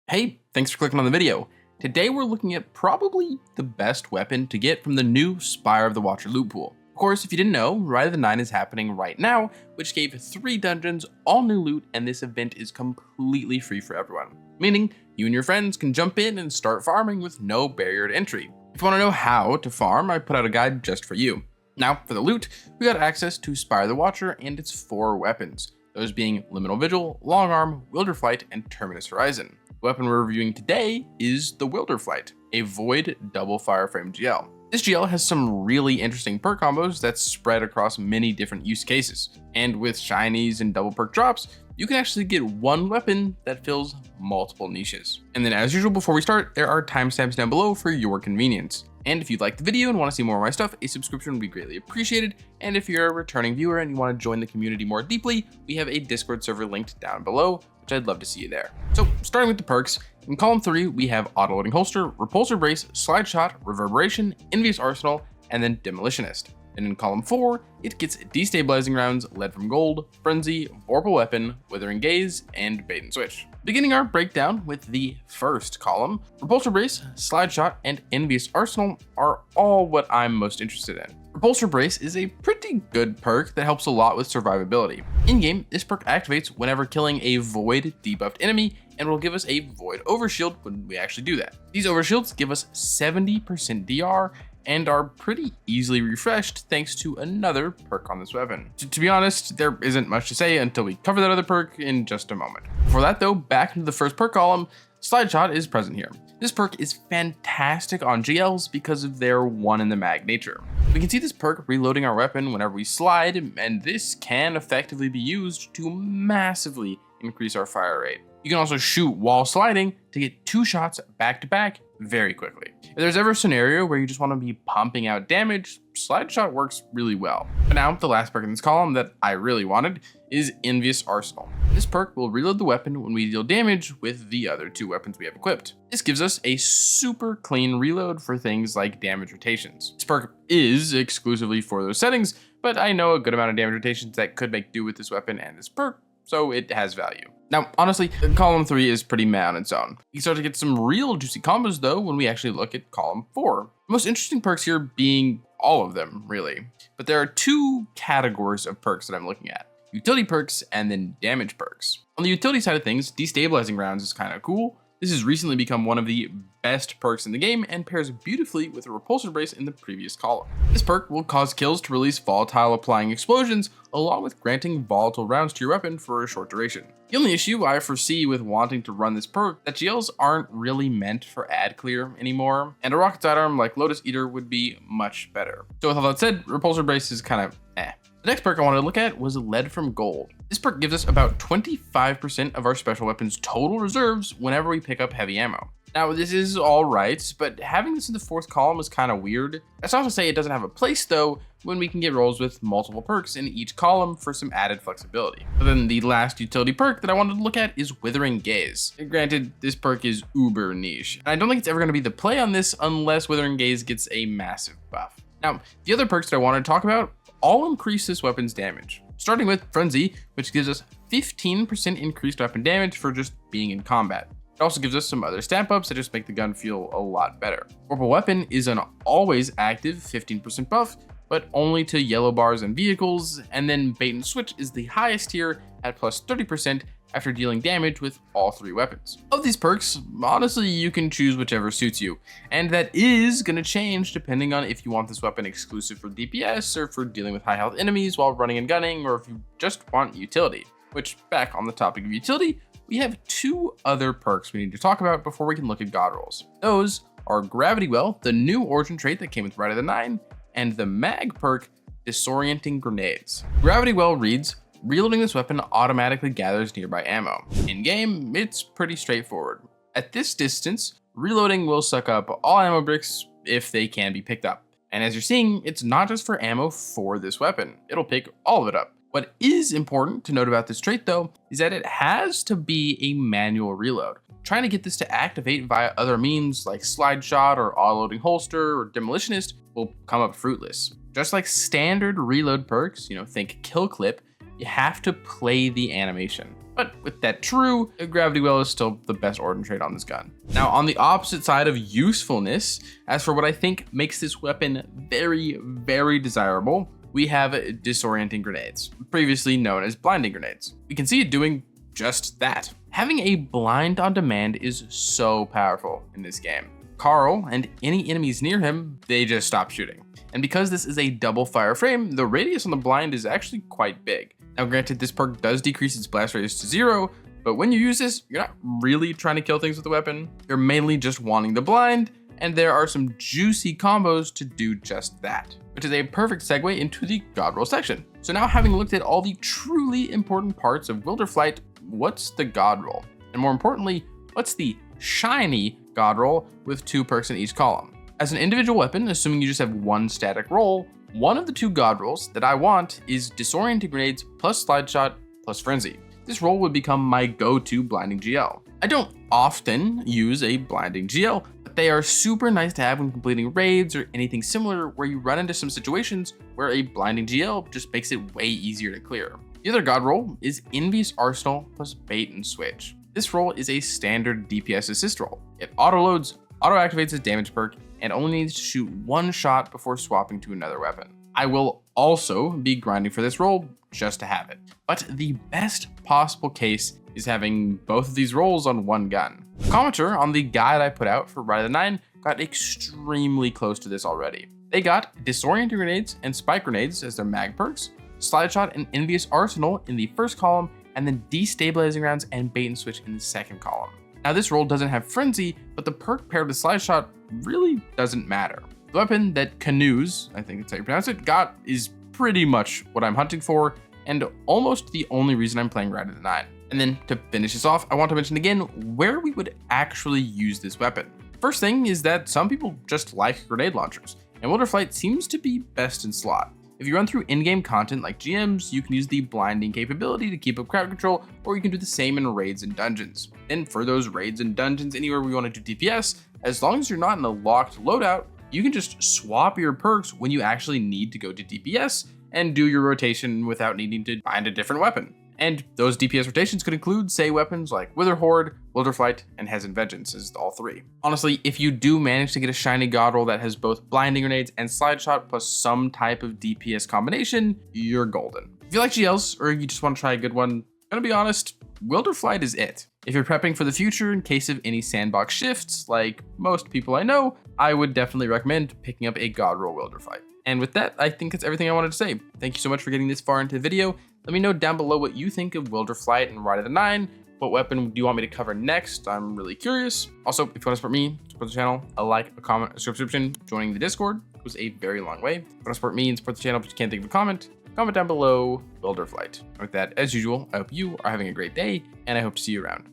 Hey, thanks for clicking on the video. Today we're looking at probably the best weapon to get from the new Spire of the Watcher loot pool. Of course, if you didn't know, Rite of the 9 is happening right now, which gave 3 dungeons, all new loot, and this event is completely free for everyone. Meaning, you and your friends can jump in and start farming with no barrier to entry. If you want to know how to farm, I put out a guide just for you. Now, for the loot, we got access to Spire of the Watcher and its 4 weapons, those being Liminal Vigil, Long Arm, Wilderflight, and Terminus Horizon. The weapon we're reviewing today is the wilderflight, a void double fireframe GL. This GL has some really interesting perk combos that spread across many different use cases, and with shinies and double perk drops, you can actually get one weapon that fills multiple niches. And then as usual, before we start, there are timestamps down below for your convenience. And if you liked the video and want to see more of my stuff, a subscription would be greatly appreciated. And if you're a returning viewer and you want to join the community more deeply, we have a Discord server linked down below, which I'd love to see you there. So starting with the perks, in column 3, we have auto-loading holster, repulsor brace, slide shot, reverberation, envious arsenal, and then demolitionist. And in column 4, it gets destabilizing rounds, lead from gold, frenzy, vorpal weapon, withering gaze, and bait and switch. Beginning our breakdown with the first column, repulsor brace, slide shot, and envious arsenal are all what I'm most interested in. Repulsor brace is a pretty good perk that helps a lot with survivability. In-game, this perk activates whenever killing a void debuffed enemy and will give us a void overshield when we actually do that. These overshields give us 70% DR and are pretty easily refreshed thanks to another perk on this weapon. To be honest, there isn't much to say until we cover that other perk in just a moment. Before that though, back into the first perk column, slide shot is present here. This perk is fantastic on GLs because of their one in the mag nature. We can see this perk reloading our weapon whenever we slide, and this can effectively be used to massively increase our fire rate. You can also shoot while sliding to get 2 shots back to back very quickly. If there's ever a scenario where you just want to be pumping out damage, slide shot works really well. But now the last perk in this column that I really wanted is Envious Arsenal. This perk will reload the weapon when we deal damage with the other 2 weapons we have equipped. This gives us a super clean reload for things like damage rotations. This perk is exclusively for those settings, but I know a good amount of damage rotations that could make do with this weapon and this perk, so it has value. Now, honestly, column 3 is pretty meh on its own. You start to get some real juicy combos though when we actually look at column 4. The most interesting perks here being all of them, really. But there are 2 categories of perks that I'm looking at: utility perks and then damage perks. On the utility side of things, destabilizing rounds is kind of cool. This has recently become one of the best perks in the game and pairs beautifully with a repulsor brace in the previous column. This perk will cause kills to release volatile applying explosions, along with granting volatile rounds to your weapon for a short duration. The only issue I foresee with wanting to run this perk that GLs aren't really meant for ad clear anymore, and a rocket sidearm like Lotus Eater would be much better. So with all that said, repulsor brace is kind of eh. The next perk I wanted to look at was lead from gold. This perk gives us about 25% of our special weapon's total reserves whenever we pick up heavy ammo. Now this is all right, but having this in the 4th column is kind of weird. That's not to say it doesn't have a place though, when we can get rolls with multiple perks in each column for some added flexibility. But then the last utility perk that I wanted to look at is Withering Gaze. Granted, this perk is uber niche, and I don't think it's ever going to be the play on this unless Withering Gaze gets a massive buff. Now, the other perks that I wanted to talk about all increase this weapon's damage. Starting with Frenzy, which gives us 15% increased weapon damage for just being in combat. It also gives us some other stat buffs that just make the gun feel a lot better. Vorpal Weapon is an always active 15% buff, but only to yellow bars and vehicles, and then Bait and Switch is the highest tier at plus 30% after dealing damage with all 3 weapons. Of these perks, honestly, you can choose whichever suits you, and that is going to change depending on if you want this weapon exclusive for DPS or for dealing with high health enemies while running and gunning, or if you just want utility. Which, back on the topic of utility, we have 2 other perks we need to talk about before we can look at god rolls. Those are Gravity Well, the new origin trait that came with Rite of the 9, and the mag perk, Disorienting Grenades. Gravity Well reads, reloading this weapon automatically gathers nearby ammo. In game, it's pretty straightforward. At this distance, reloading will suck up all ammo bricks if they can be picked up. And as you're seeing, it's not just for ammo for this weapon, it'll pick all of it up. What is important to note about this trait though, is that it has to be a manual reload. Trying to get this to activate via other means like slide shot or auto-loading holster or demolitionist will come up fruitless. Just like standard reload perks, think kill clip, you have to play the animation. But with that true, a gravity well is still the best ordnance trait on this gun. Now on the opposite side of usefulness, as for what I think makes this weapon very, very desirable, we have disorienting grenades, previously known as blinding grenades. We can see it doing just that. Having a blind on demand is so powerful in this game. Carl and any enemies near him, they just stop shooting. And because this is a double fire frame, the radius on the blind is actually quite big. Now granted, this perk does decrease its blast radius to 0, but when you use this, you're not really trying to kill things with the weapon. You're mainly just wanting the blind, and there are some juicy combos to do just that, which is a perfect segue into the god roll section. So now, having looked at all the truly important parts of wilderflight, what's the god roll? And more importantly, what's the shiny god roll with 2 perks in each column? As an individual weapon, assuming you just have one static roll, one of the 2 god rolls that I want is disorienting grenades plus slide shot plus frenzy. This roll would become my go-to blinding GL. I don't often use a blinding GL, but they are super nice to have when completing raids or anything similar where you run into some situations where a blinding GL just makes it way easier to clear. The other god roll is Envious Arsenal plus bait and switch. This roll is a standard DPS assist roll. It auto-loads, auto-activates its damage perk, and only needs to shoot 1 shot before swapping to another weapon. I will also be grinding for this roll just to have it. But the best possible case is having both of these rolls on one gun. The commenter on the guide I put out for Rite of the 9 got extremely close to this already. They got disorienting grenades and spike grenades as their mag perks, slide shot and envious arsenal in the first column, and then destabilizing rounds and bait and switch in the second column. Now this roll doesn't have frenzy, but the perk paired with slide shot really doesn't matter. The weapon that Canoes, I think that's how you pronounce it, got is pretty much what I'm hunting for, and almost the only reason I'm playing Rite of the 9. And then to finish this off, I want to mention again where we would actually use this weapon. First thing is that some people just like grenade launchers, and wilderflight seems to be best in slot. If you run through in-game content like GMs, you can use the blinding capability to keep up crowd control, or you can do the same in raids and dungeons. Then for those raids and dungeons, anywhere we want to do DPS, as long as you're not in a locked loadout, you can just swap your perks when you actually need to go to DPS and do your rotation without needing to find a different weapon. And those DPS rotations could include, say, weapons like Wither Horde, Wilderflight, and Hezen Vengeance as all 3. Honestly, if you do manage to get a shiny god roll that has both blinding grenades and slide shot plus some type of DPS combination, you're golden. If you like GLs or you just want to try a good one, I'm gonna be honest, Wilderflight is it. If you're prepping for the future in case of any sandbox shifts, like most people I know, I would definitely recommend picking up a god roll Wilderflight. And with that, I think that's everything I wanted to say. Thank you so much for getting this far into the video. Let me know down below what you think of Wilderflight and Rite of the 9. What weapon do you want me to cover next? I'm really curious. Also, if you want to support me, support the channel, a like, a comment, a subscription, joining the Discord goes a very long way. If you want to support me and support the channel but you can't think of a comment down below Wilderflight. With that, as usual, I hope you are having a great day, and I hope to see you around.